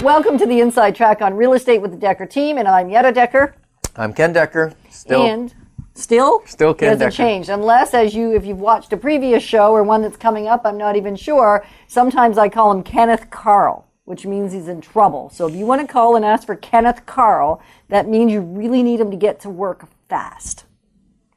Welcome to the Inside Track on Real Estate with the Dekker Team, and I'm Yetta Dekker. I'm Ken Dekker. Still Ken hasn't Dekker. changed, unless if you've watched a previous show or one that's coming up, I'm not even sure. Sometimes I call him Kenneth Carl, which means he's in trouble. So if you want to call and ask for Kenneth Carl, that means you really need him to get to work fast.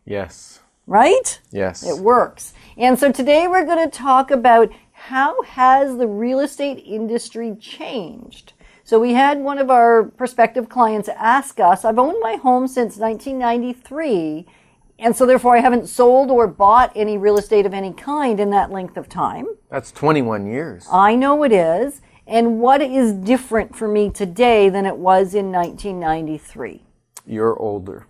Yes. Right? Yes. It works. And so today we're going to talk about how has the real estate industry changed. So we had one of our prospective clients ask us, I've owned my home since 1993, and so therefore I haven't sold or bought any real estate of any kind in that length of time. That's 21 years. I know it is. And what is different for me today than it was in 1993? You're older.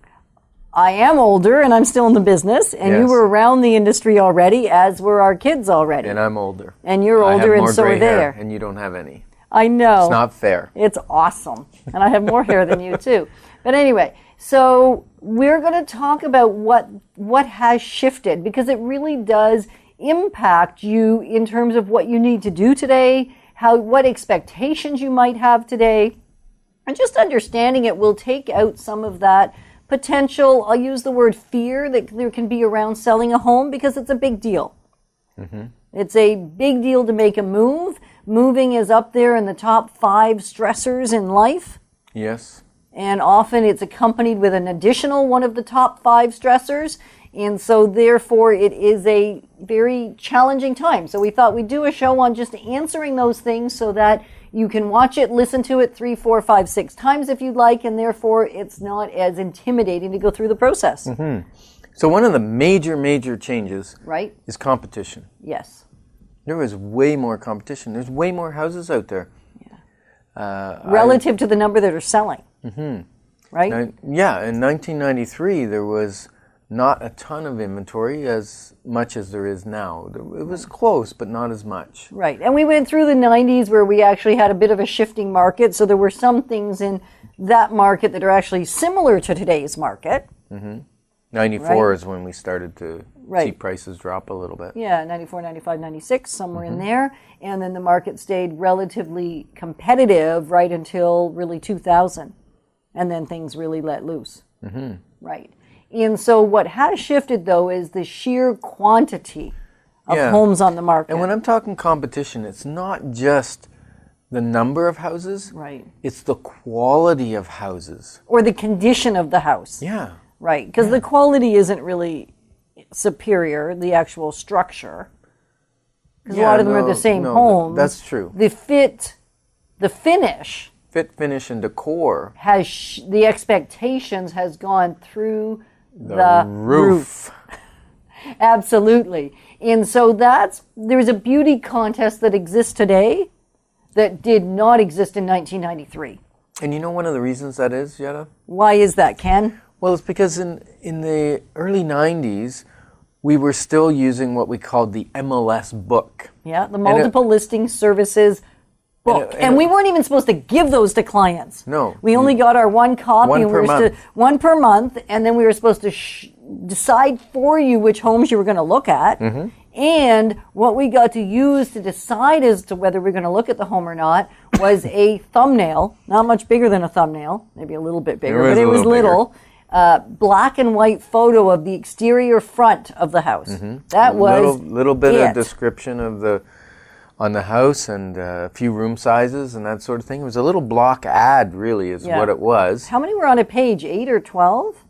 I am older, and I'm still in the business, and you Yes. were around the industry already, as were our kids already. And I'm older. And you're I have older, and more so gray are they. hair, and you don't have any. I know. It's not fair. It's awesome. And I have more hair than you, too. But anyway, so we're going to talk about what has shifted, because it really does impact you in terms of what you need to do today, what expectations you might have today, and just understanding it will take out some of that potential, I'll use the word fear, that there can be around selling a home, because it's a big deal. Mm-hmm. It's a big deal to make a move. Moving is up there in the top 5 stressors in life. Yes. And often it's accompanied with an additional one of the top 5 stressors. And so therefore it is a very challenging time. So we thought we'd do a show on just answering those things so that you can watch it, listen to it 3, 4, 5, 6 times if you'd like, and therefore it's not as intimidating to go through the process. Mm-hmm. So one of the major changes is competition. Yes. There is way more competition. There's way more houses out there. Yeah. Relative to the number that are selling. Mm-hmm. Right? In 1993 there was not a ton of inventory, as much as there is now. It was close, but not as much. Right. And we went through the 90s where we actually had a bit of a shifting market. So there were some things in that market that are actually similar to today's market. Mm-hmm. 94 is when we started to see prices drop a little bit. Yeah, 94, 95, 96, somewhere in there. And then the market stayed relatively competitive right until really 2000. And then things really let loose. Mm-hmm. Right. And so what has shifted, though, is the sheer quantity of homes on the market. And when I'm talking competition, it's not just the number of houses. Right. It's the quality of houses. Or the condition of the house. Yeah. Right. Because the quality isn't really superior, the actual structure. Because a lot of them are the same homes. That's true. The finish. Fit, finish, and decor. The expectations has gone through the roof. Absolutely. And so there's a beauty contest that exists today that did not exist in 1993. And you know one of the reasons that is, Yetta? Why is that, Ken? Well, it's because in the early 90s, we were still using what we called the MLS book. Yeah, the multiple listing services book. And we weren't even supposed to give those to clients. No. We only got our one copy. One per month, and then we were supposed to decide for you which homes you were going to look at. Mm-hmm. And what we got to use to decide as to whether we're going to look at the home or not was a thumbnail, not much bigger than a thumbnail, maybe a little bit bigger, but it was little. Black and white photo of the exterior front of the house. Mm-hmm. That was little bit of description of on the house and a few room sizes and that sort of thing. It was a little block ad, really, is what it was. How many were on a page? 8 or 12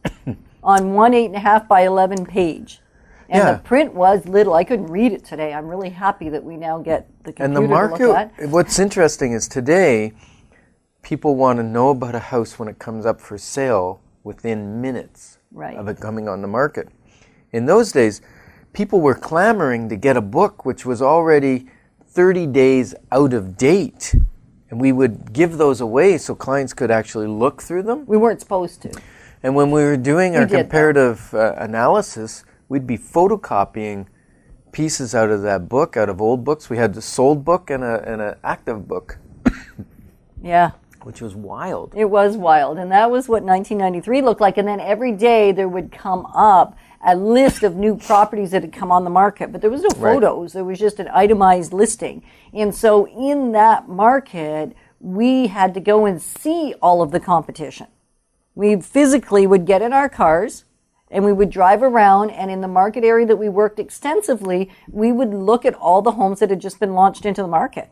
on one 8.5 by 11 page. And the print was little. I couldn't read it today. I'm really happy that we now get the computer and the market, to look at. What's interesting is today, people want to know about a house when it comes up for sale within minutes of it coming on the market. In those days, people were clamoring to get a book which was already 30 days out of date. And we would give those away so clients could actually look through them. We weren't supposed to. And when we were doing our comparative analysis, we'd be photocopying pieces out of that book, out of old books. We had the sold book and an active book. Yeah. Which was wild. It was wild. And that was what 1993 looked like. And then every day there would come up a list of new properties that had come on the market. But there was no photos. There was just an itemized listing. And so in that market, we had to go and see all of the competition. We physically would get in our cars and we would drive around, and in the market area that we worked extensively, we would look at all the homes that had just been launched into the market.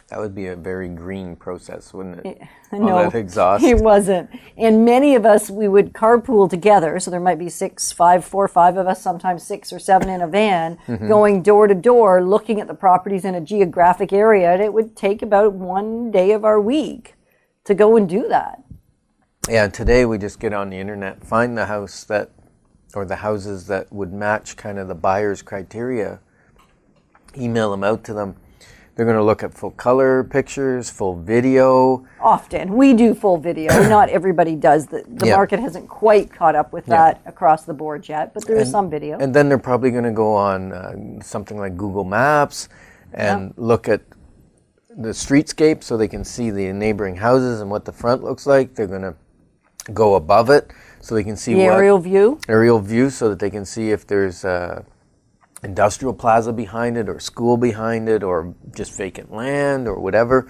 That would be a very green process, wouldn't it? No, all that exhaust. It wasn't. And many of us, we would carpool together. So there might be 4 or 5 of us, sometimes 6 or 7 in a van, going door to door, looking at the properties in a geographic area. And it would take about 1 day of our week to go and do that. Yeah, today we just get on the internet, find the house that, or the houses that would match kind of the buyer's criteria, email them out to them. They're going to look at full color pictures, full video. Often. We do full video. Not everybody does. The market hasn't quite caught up with that across the board yet, but there is some video. And then they're probably going to go on something like Google Maps and look at the streetscape so they can see the neighboring houses and what the front looks like. They're going to go above it so they can see the aerial view. Aerial view so that they can see if there's industrial plaza behind it or school behind it or just vacant land or whatever.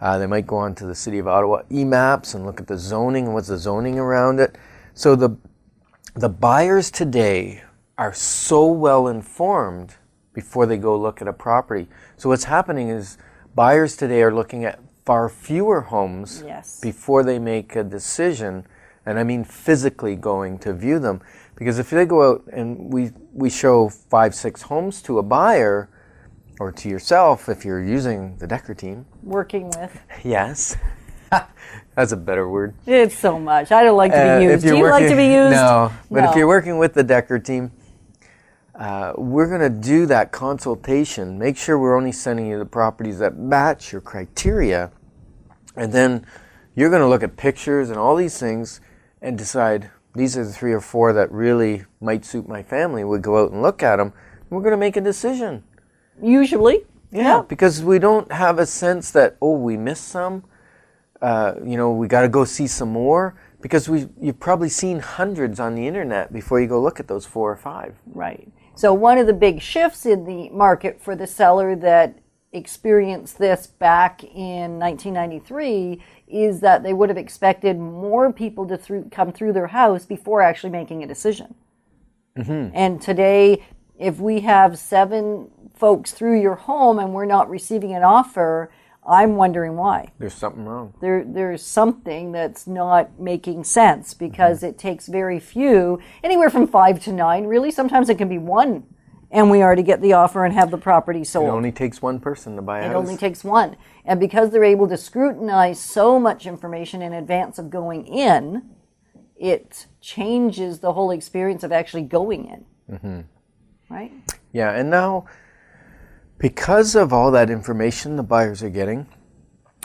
They might go on to the City of Ottawa e-maps and look at the zoning and what's the zoning around it. So the buyers today are so well informed before they go look at a property. So what's happening is buyers today are looking at far fewer homes before they make a decision, and I mean physically going to view them. Because if they go out and we show 5, 6 homes to a buyer, or to yourself if you're using the Dekker Team. Working with. Yes. That's a better word. It's so much. I don't like to be used. Do you like to be used? No. But if you're working with the Dekker Team, we're going to do that consultation. Make sure we're only sending you the properties that match your criteria. And then you're going to look at pictures and all these things and decide, these are the 3 or 4 that really might suit my family. We go out and look at them, and we're going to make a decision. Usually. Yeah, because we don't have a sense that, we missed some. We got to go see some more. Because you've probably seen hundreds on the internet before you go look at those 4 or 5. Right. So one of the big shifts in the market for the seller that experienced this back in 1993 is that they would have expected more people to come through their house before actually making a decision. And today, if we have 7 folks through your home and we're not receiving an offer, I'm wondering why. There's something wrong. There's something that's not making sense because it takes very few, anywhere from 5 to 9, really. Sometimes it can be 1. And we already get the offer and have the property sold. It only takes 1 person to buy a house. It only takes 1. And because they're able to scrutinize so much information in advance of going in, it changes the whole experience of actually going in. Right? Yeah, and now, because of all that information the buyers are getting,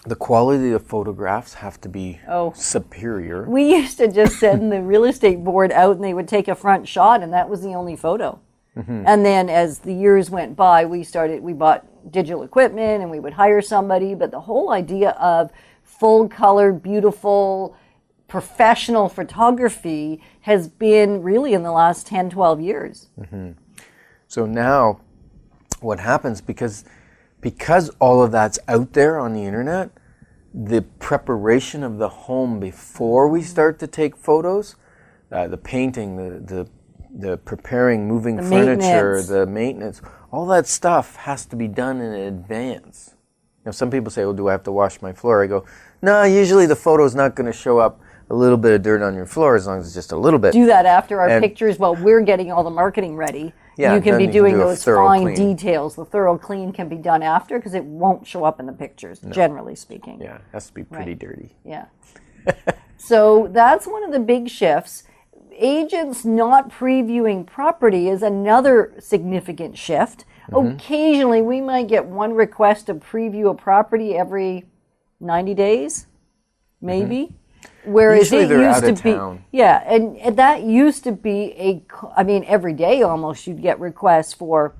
the quality of photographs have to be superior. We used to just send the real estate board out and they would take a front shot and that was the only photo. And then as the years went by, we bought digital equipment and we would hire somebody. But the whole idea of full color, beautiful, professional photography has been really in the last 10, 12 years. So now what happens, because all of that's out there on the internet, the preparation of the home before we start to take photos, the painting, the preparing, moving the furniture, the maintenance, all that stuff has to be done in advance. Some people say, do I have to wash my floor? I go, no, usually the photo's not going to show up a little bit of dirt on your floor as long as it's just a little bit. Do that after our pictures while we're getting all the marketing ready. Yeah, you can be doing those fine clean details. The thorough clean can be done after because it won't show up in the pictures, generally speaking. Yeah, it has to be pretty dirty. Yeah. So that's one of the big shifts. Agents not previewing property is another significant shift. Occasionally, we might get one request to preview a property every 90 days, maybe. Whereas usually it used to be, town. and that used to be every day almost you'd get requests for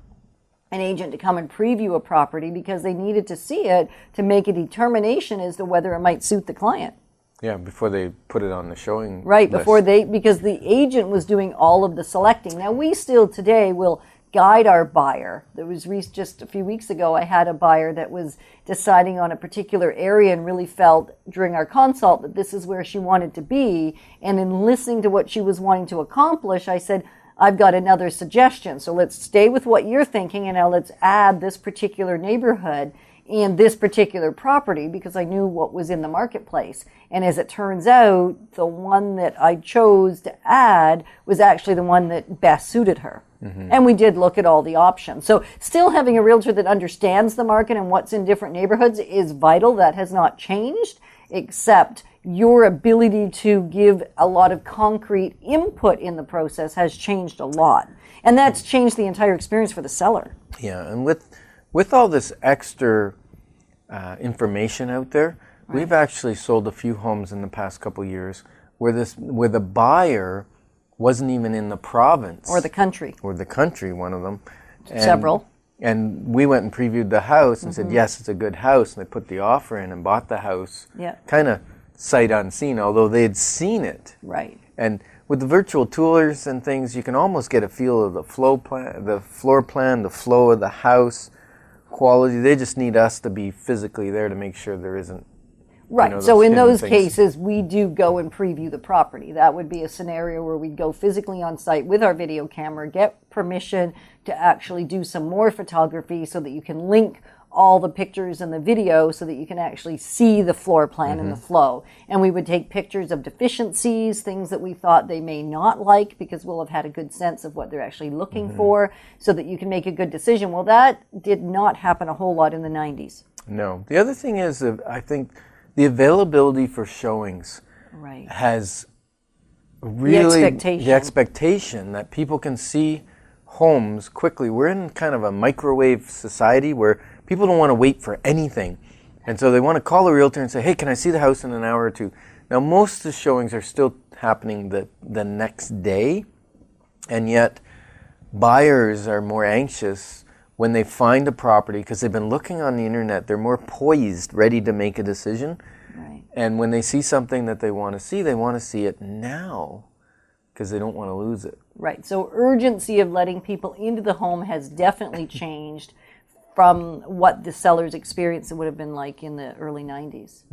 an agent to come and preview a property because they needed to see it to make a determination as to whether it might suit the client. Yeah, before they put it on the showing Right, list. because the agent was doing all of the selecting. Now, we still today will guide our buyer. There was just a few weeks ago, I had a buyer that was deciding on a particular area and really felt during our consult that this is where she wanted to be. And in listening to what she was wanting to accomplish, I said, I've got another suggestion. So let's stay with what you're thinking, and now let's add this particular neighborhood and this particular property, because I knew what was in the marketplace. And as it turns out, the one that I chose to add was actually the one that best suited her. And we did look at all the options. So still having a realtor that understands the market and what's in different neighborhoods is vital. That has not changed, except your ability to give a lot of concrete input in the process has changed a lot. And that's changed the entire experience for the seller. Yeah, and with all this extra information out there, we've actually sold a few homes in the past couple of years where the buyer wasn't even in the province. Or the country, one of them. Several. And we went and previewed the house and said, yes, it's a good house. And they put the offer in and bought the house. Yeah. Kind of sight unseen, although they had seen it. Right. And with the virtual tours and things, you can almost get a feel of the floor plan, the flow of the house, quality. They just need us to be physically there to make sure there isn't. Right. So in those cases, we do go and preview the property. That would be a scenario where we'd go physically on site with our video camera, get permission to actually do some more photography so that you can link all the pictures and the video so that you can actually see the floor plan and the flow. And we would take pictures of deficiencies, things that we thought they may not like, because we'll have had a good sense of what they're actually looking for, so that you can make a good decision. Well, that did not happen a whole lot in the 90s. No. The other thing is, I think the availability for showings has really the expectation that people can see homes quickly. We're in kind of a microwave society where people don't want to wait for anything. And so they want to call a realtor and say, hey, can I see the house in an hour or two? Now, most of the showings are still happening the next day, and yet buyers are more anxious when they find a property because they've been looking on the internet. They're more poised, ready to make a decision. Right. And when they see something that they want to see it now because they don't want to lose it. Right. So urgency of letting people into the home has definitely changed from what the seller's experience would have been like in the early 90s.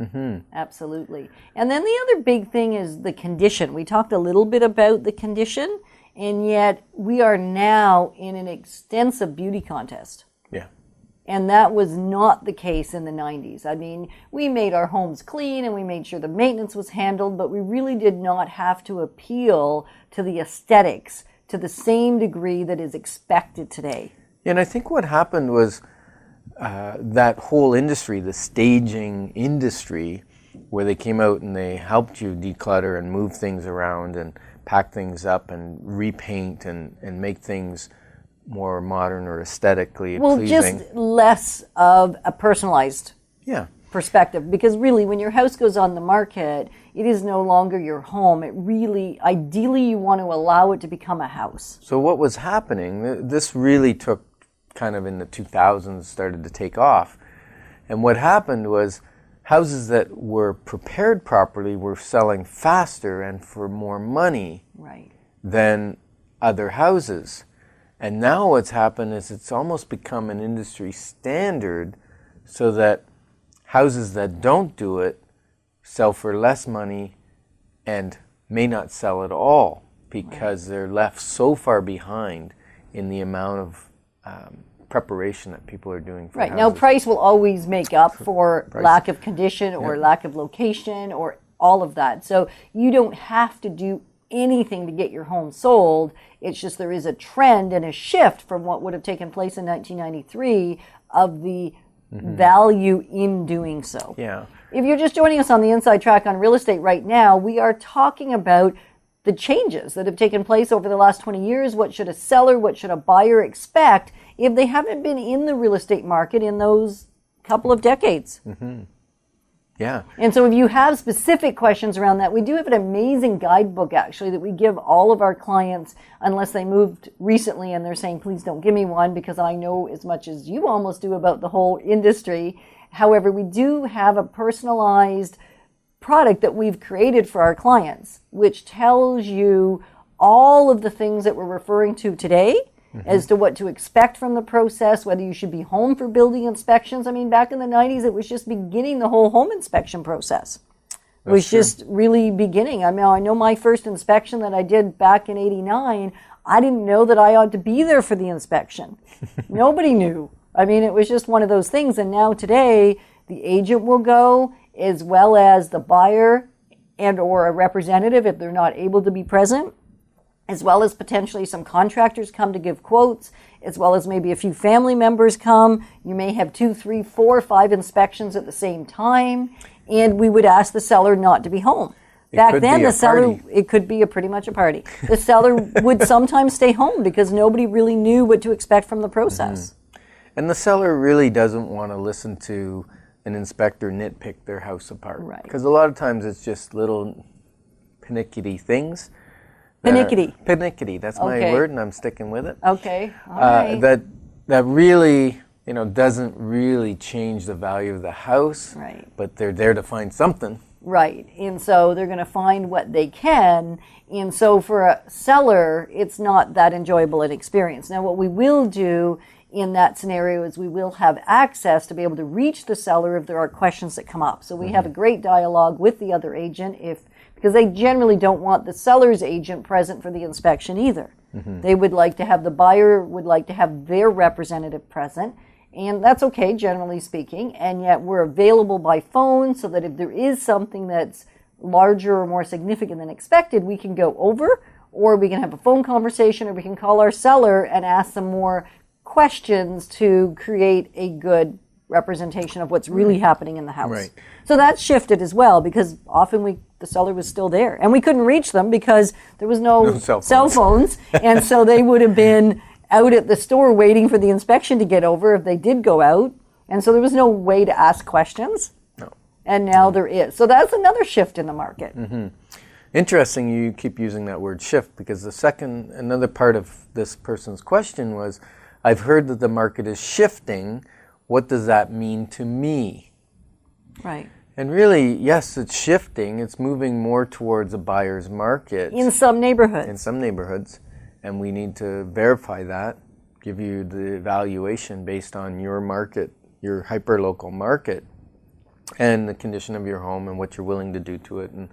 Absolutely. And then the other big thing is the condition. We talked a little bit about the condition, and yet we are now in an extensive beauty contest. Yeah. And that was not the case in the 90s. I mean, we made our homes clean and we made sure the maintenance was handled, but we really did not have to appeal to the aesthetics to the same degree that is expected today. And I think what happened was that whole industry, the staging industry, where they came out and they helped you declutter and move things around and pack things up and repaint and make things more modern or aesthetically pleasing. Just less of a personalized perspective. Because really, when your house goes on the market, it is no longer your home. It really, ideally, you want to allow it to become a house. So what was happening, this really took kind of in the 2000s, started to take off. And what happened was houses that were prepared properly were selling faster and for more money than other houses. And now what's happened is it's almost become an industry standard so that houses that don't do it sell for less money and may not sell at all because they're left so far behind in the amount of preparation that people are doing for houses. Now, price will always make up for lack of condition or lack of location or all of that. So you don't have to do anything to get your home sold. It's just there is a trend and a shift from what would have taken place in 1993 of the value in doing so. Yeah. If you're just joining us on the Inside Track on Real Estate right now, we are talking about the changes that have taken place over the last 20 years. What should a seller, what should a buyer expect if they haven't been in the real estate market in those couple of decades? Yeah. And so if you have specific questions around that, we do have an amazing guidebook actually that we give all of our clients unless they moved recently and they're saying, please don't give me one because I know as much as you almost do about the whole industry. However, we do have a personalized product that we've created for our clients, which tells you all of the things that we're referring to today, as to what to expect from the process, whether you should be home for building inspections. I mean, back in the 90s, it was just beginning the whole home inspection process. It was just really beginning. I mean, I know my first inspection that I did back in 89, I didn't know that I ought to be there for the inspection. Nobody knew. I mean, it was just one of those things. And now today, the agent will go, as well as the buyer and or a representative if they're not able to be present, as well as potentially some contractors come to give quotes, as well as maybe a few family members come. You may have 2, 3, 4, 5 inspections at the same time, and we would ask the seller not to be home. Back then, the seller, it could be pretty much a party. The seller would sometimes stay home because nobody really knew what to expect from the process. And the seller really doesn't want to listen to an inspector nitpick their house apart. Right. Because a lot of times it's just little panicky things. Panicky, that's my word, and I'm sticking with it. Okay, all right. That really, doesn't really change the value of the house. Right. But they're there to find something. Right, and so they're going to find what they can, and so for a seller, it's not that enjoyable an experience. Now, what we will do in that scenario is we will have access to be able to reach the seller if there are questions that come up. So we have a great dialogue with the other agent because they generally don't want the seller's agent present for the inspection either. They would like to have, the buyer would like to have their representative present, and that's okay, generally speaking, and yet we're available by phone so that if there is something that's larger or more significant than expected, we can go over, or we can have a phone conversation, or we can call our seller and ask some more questions to create a good representation of what's really happening in the house. Right. So that's shifted as well, because often the seller was still there, and we couldn't reach them because there was no cell phones, and so they would have been out at the store waiting for the inspection to get over if they did go out, and so there was no way to ask questions. No. And now there is. So that's another shift in the market. Interesting you keep using that word shift, because another part of this person's question was, I've heard that the market is shifting. What does that mean to me? Right. And really, yes, it's shifting. It's moving more towards a buyer's market. In some neighborhoods. And we need to verify that, give you the evaluation based on your market, your hyper-local market, and the condition of your home and what you're willing to do to it. And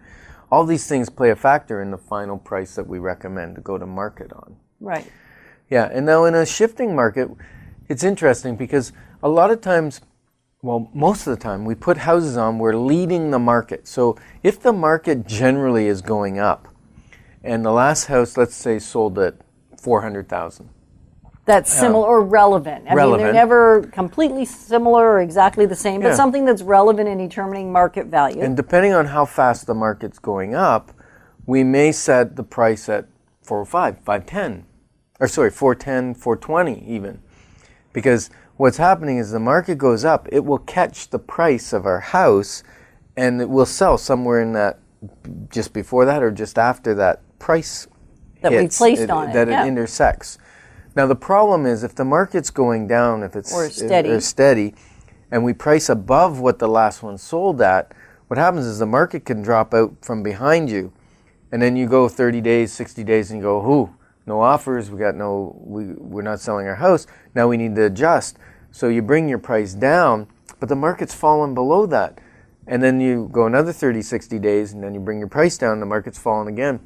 all these things play a factor in the final price that we recommend to go to market on. Right. Yeah, and now in a shifting market, it's interesting because a lot of times, well, most of the time, we put houses on, we're leading the market. So if the market generally is going up, and the last house, let's say, sold at $400,000. That's similar or relevant. I mean, they're never completely similar or exactly the same, but something that's relevant in determining market value. And depending on how fast the market's going up, we may set the price at 405, 510. Or sorry, 410, 420 even. Because what's happening is the market goes up, it will catch the price of our house, and it will sell somewhere in that, just before that or just after that price that we placed on it. That it intersects. Now the problem is if the market's going down, if it's or steady, and we price above what the last one sold at, what happens is the market can drop out from behind you, and then you go 30 days, 60 days, and you go, no offers, we're not selling our house, now we need to adjust. So you bring your price down, but the market's fallen below that. And then you go another 30, 60 days, and then you bring your price down, the market's fallen again.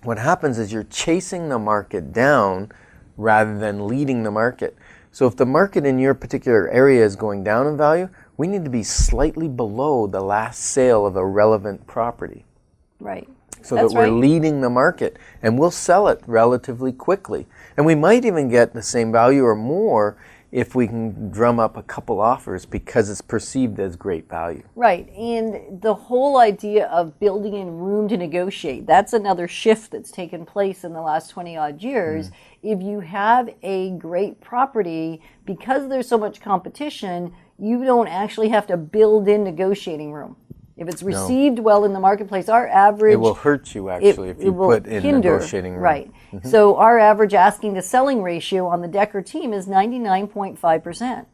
What happens is you're chasing the market down rather than leading the market. So if the market in your particular area is going down in value, we need to be slightly below the last sale of a relevant property. Right. So that we're leading the market, and we'll sell it relatively quickly. And we might even get the same value or more if we can drum up a couple offers because it's perceived as great value. Right, and the whole idea of building in room to negotiate, that's another shift that's taken place in the last 20 odd years. If you have a great property, because there's so much competition, you don't actually have to build in negotiating room. If it's received well in the marketplace, our average... It will hurt you, actually, if you put in negotiating room. Right. So our average asking to selling ratio on the Dekker team is 99.5%.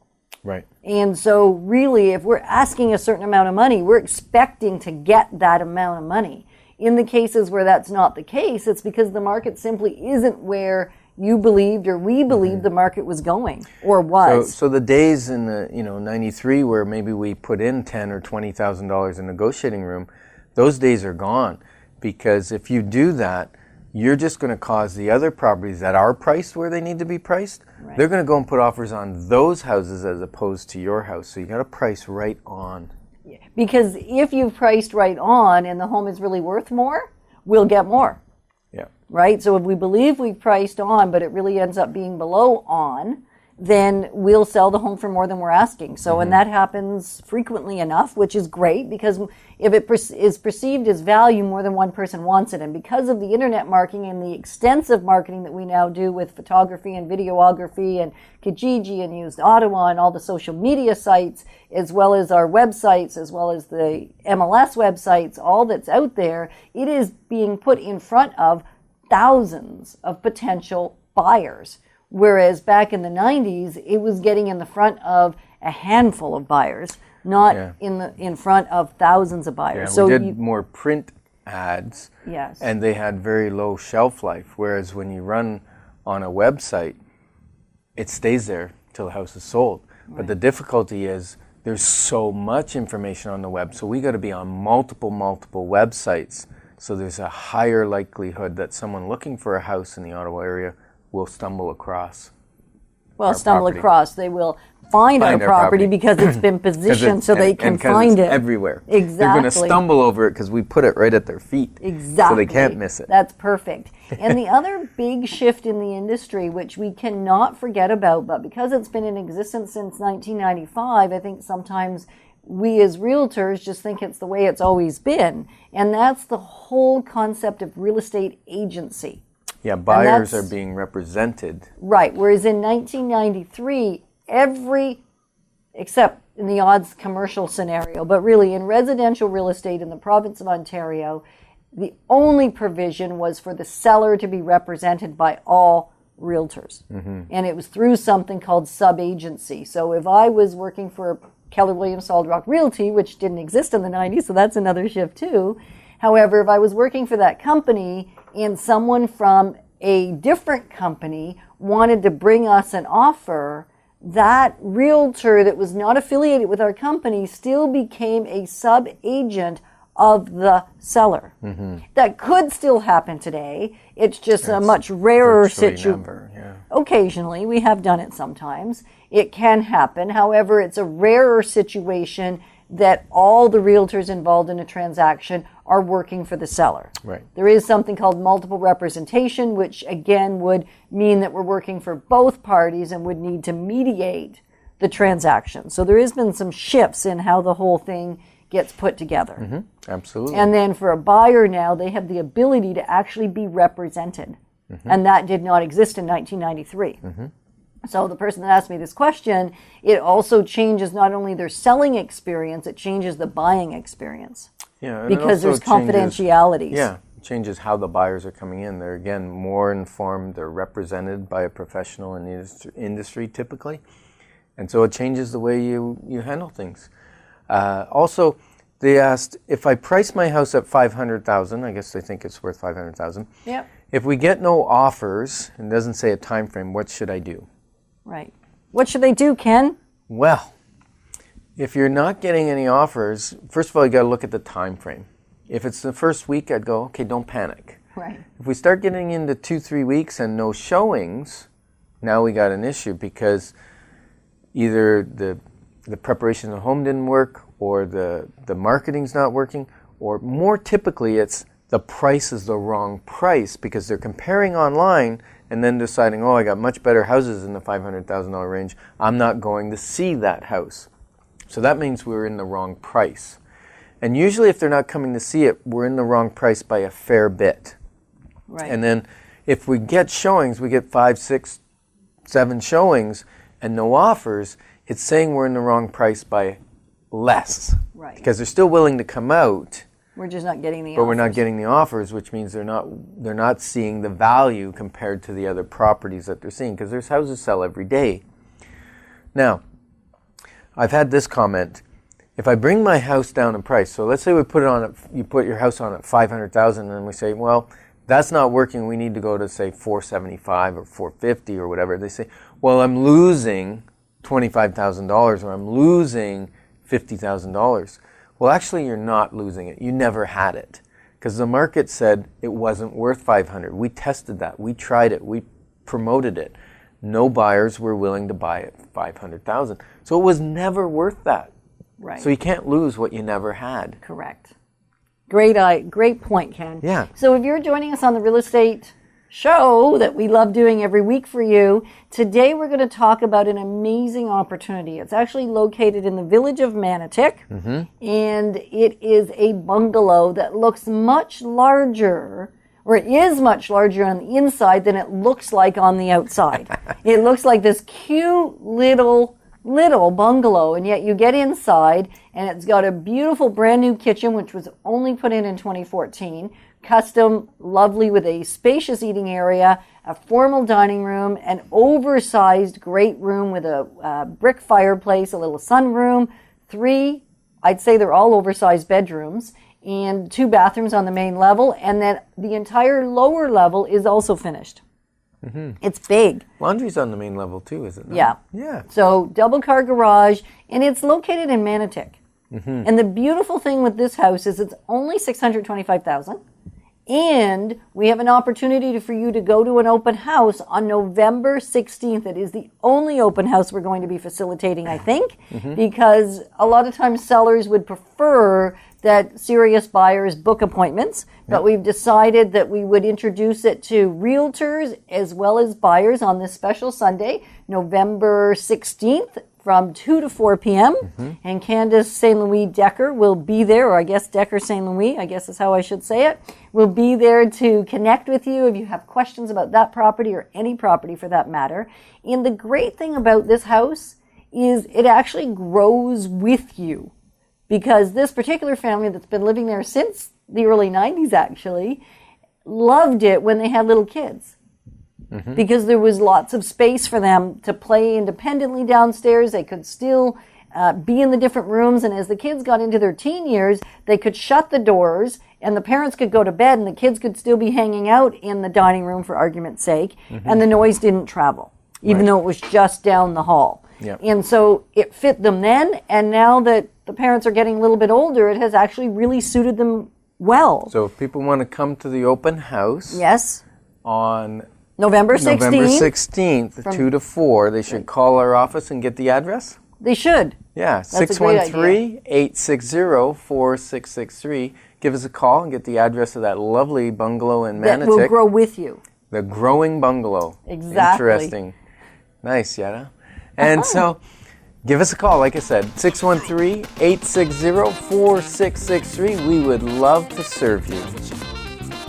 Right. And so really, if we're asking a certain amount of money, we're expecting to get that amount of money. In the cases where that's not the case, it's because the market simply isn't where you believed or we believed the market was going or was. So the days in the 93 where maybe we put in $10,000 or $20,000 in negotiating room, those days are gone, because if you do that, you're just going to cause the other properties that are priced where they need to be priced. Right. They're going to go and put offers on those houses as opposed to your house. So you got to price right on. Because if you've priced right on and the home is really worth more, we'll get more. Yeah. Right? So if we believe we've priced on, but it really ends up being below on, then we'll sell the home for more than we're asking. So, and that happens frequently enough, which is great, because if it is perceived as value, more than one person wants it. And because of the internet marketing and the extensive marketing that we now do with photography and videography and Kijiji and Used Ottawa and all the social media sites, as well as our websites, as well as the MLS websites, all that's out there, it is being put in front of thousands of potential buyers. Whereas back in the 90s, it was getting in the front of a handful of buyers, not in front of thousands of buyers. Yeah, so we did more print ads, yes, and they had very low shelf life. Whereas when you run on a website, it stays there till the house is sold. Right. But the difficulty is there's so much information on the web, so we got to be on multiple websites. So there's a higher likelihood that someone looking for a house in the Ottawa area will stumble across. Well, across. They will find our property because it's been positioned so they can find it everywhere. Exactly. They're going to stumble over it because we put it right at their feet. Exactly. So they can't miss it. That's perfect. And the other big shift in the industry, which we cannot forget about, but because it's been in existence since 1995, I think sometimes we as realtors just think it's the way it's always been. And that's the whole concept of real estate agency. Yeah, buyers are being represented. Right, whereas in 1993, except in the odds commercial scenario, but really in residential real estate in the province of Ontario, the only provision was for the seller to be represented by all realtors. Mm-hmm. And it was through something called sub-agency. So if I was working for Keller Williams Solid Rock Realty, which didn't exist in the 90s, so that's another shift too. However, if I was working for that company and someone from a different company wanted to bring us an offer, that realtor that was not affiliated with our company still became a sub-agent of the seller. Mm-hmm. That could still happen today. It's just a much rarer situation. Yeah. Occasionally, we have done it sometimes. It can happen. However, it's a rarer situation that all the realtors involved in a transaction are working for the seller. Right. There is something called multiple representation, which again would mean that we're working for both parties and would need to mediate the transaction. So there has been some shifts in how the whole thing gets put together. Mm-hmm. Absolutely. And then for a buyer now, they have the ability to actually be represented. Mm-hmm. And that did not exist in 1993. Mm-hmm. So the person that asked me this question, it also changes not only their selling experience, it changes the buying experience. Yeah, because there's confidentialities. It changes how the buyers are coming in. They're, again, more informed. They're represented by a professional in the industry typically. And so it changes the way you handle things. Also, they asked, if I price my house at $500,000, I guess they think it's worth $500,000. Yep. If we get no offers, and doesn't say a time frame, what should I do? Right. What should they do, Ken? Well, if you're not getting any offers, first of all, you got to look at the time frame. If it's the first week, I'd go, okay, don't panic. Right. If we start getting into 2-3 weeks and no showings, now we got an issue, because either the preparation of the home didn't work, or the marketing's not working, or more typically it's the price is the wrong price, because they're comparing online and then deciding, oh, I got much better houses in the $500,000 range. I'm not going to see that house. So that means we're in the wrong price. And usually if they're not coming to see it, we're in the wrong price by a fair bit. Right. And then if we get showings, we get 5, 6, 7 showings and no offers, it's saying we're in the wrong price by less. Right. Because they're still willing to come out. We're just not getting the offers. But we're not getting the offers, which means they're not seeing the value compared to the other properties that they're seeing, because there's houses sell every day. Now, I've had this comment. If I bring my house down in price, so let's say we put it on, you put your house on at $500,000, and we say, well, that's not working. We need to go to, say, 475 or 450 or whatever. They say, well, I'm losing $25,000 or I'm losing $50,000. Well, actually, you're not losing it. You never had it because the market said it wasn't worth 500. We tested that. We tried it. We promoted it. No buyers were willing to buy it 500,000. So it was never worth that. Right. So you can't lose what you never had. Correct. Great point, Ken. Yeah. So if you're joining us on the real estate show that we love doing every week for you, today we're going to talk about an amazing opportunity. It's actually located in the village of Manotick, and it is a bungalow that looks much larger, or it is much larger on the inside than it looks like on the outside. It looks like this cute little bungalow, and yet you get inside and it's got a beautiful brand new kitchen, which was only put in 2014, custom, lovely, with a spacious eating area, a formal dining room, an oversized great room with a brick fireplace, a little sunroom, 3, I'd say they're all oversized bedrooms, and 2 bathrooms on the main level, and then the entire lower level is also finished. It's big. Laundry's on the main level too, is it not? Yeah. Yeah. So double car garage, and it's located in Manotick. And the beautiful thing with this house is it's only $625,000, and we have an opportunity for you to go to an open house on November 16th. It is the only open house we're going to be facilitating, I think, because a lot of times sellers would prefer that serious buyers book appointments, but we've decided that we would introduce it to realtors as well as buyers on this special Sunday, November 16th, from 2 to 4 p.m. And Candace St. Louis Dekker will be there, or I guess Dekker St. Louis, I guess is how I should say it, will be there to connect with you if you have questions about that property or any property for that matter. And the great thing about this house is it actually grows with you, because this particular family that's been living there since the early 90s actually loved it when they had little kids. Because there was lots of space for them to play independently downstairs. They could still be in the different rooms, and as the kids got into their teen years, they could shut the doors and the parents could go to bed and the kids could still be hanging out in the dining room for argument's sake, and the noise didn't travel, even though it was just down the hall. And so it fit them then, and now that the parents are getting a little bit older, it has actually really suited them well. So if people want to come to the open house on November 16th, 2 to 4, they should call our office and get the address? They should. Yeah, 613-860-4663. Give us a call and get the address of that lovely bungalow in Manotick. That will grow with you. The growing bungalow. Exactly. Interesting. Nice, Yetta. And so give us a call, like I said, 613-860-4663. We would love to serve you.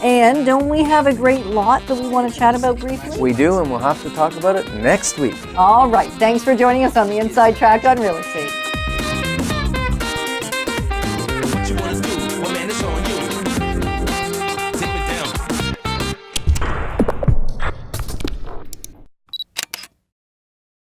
And don't we have a great lot that we want to chat about briefly? We do, and we'll have to talk about it next week. All right. Thanks for joining us on the Inside Track on Real Estate.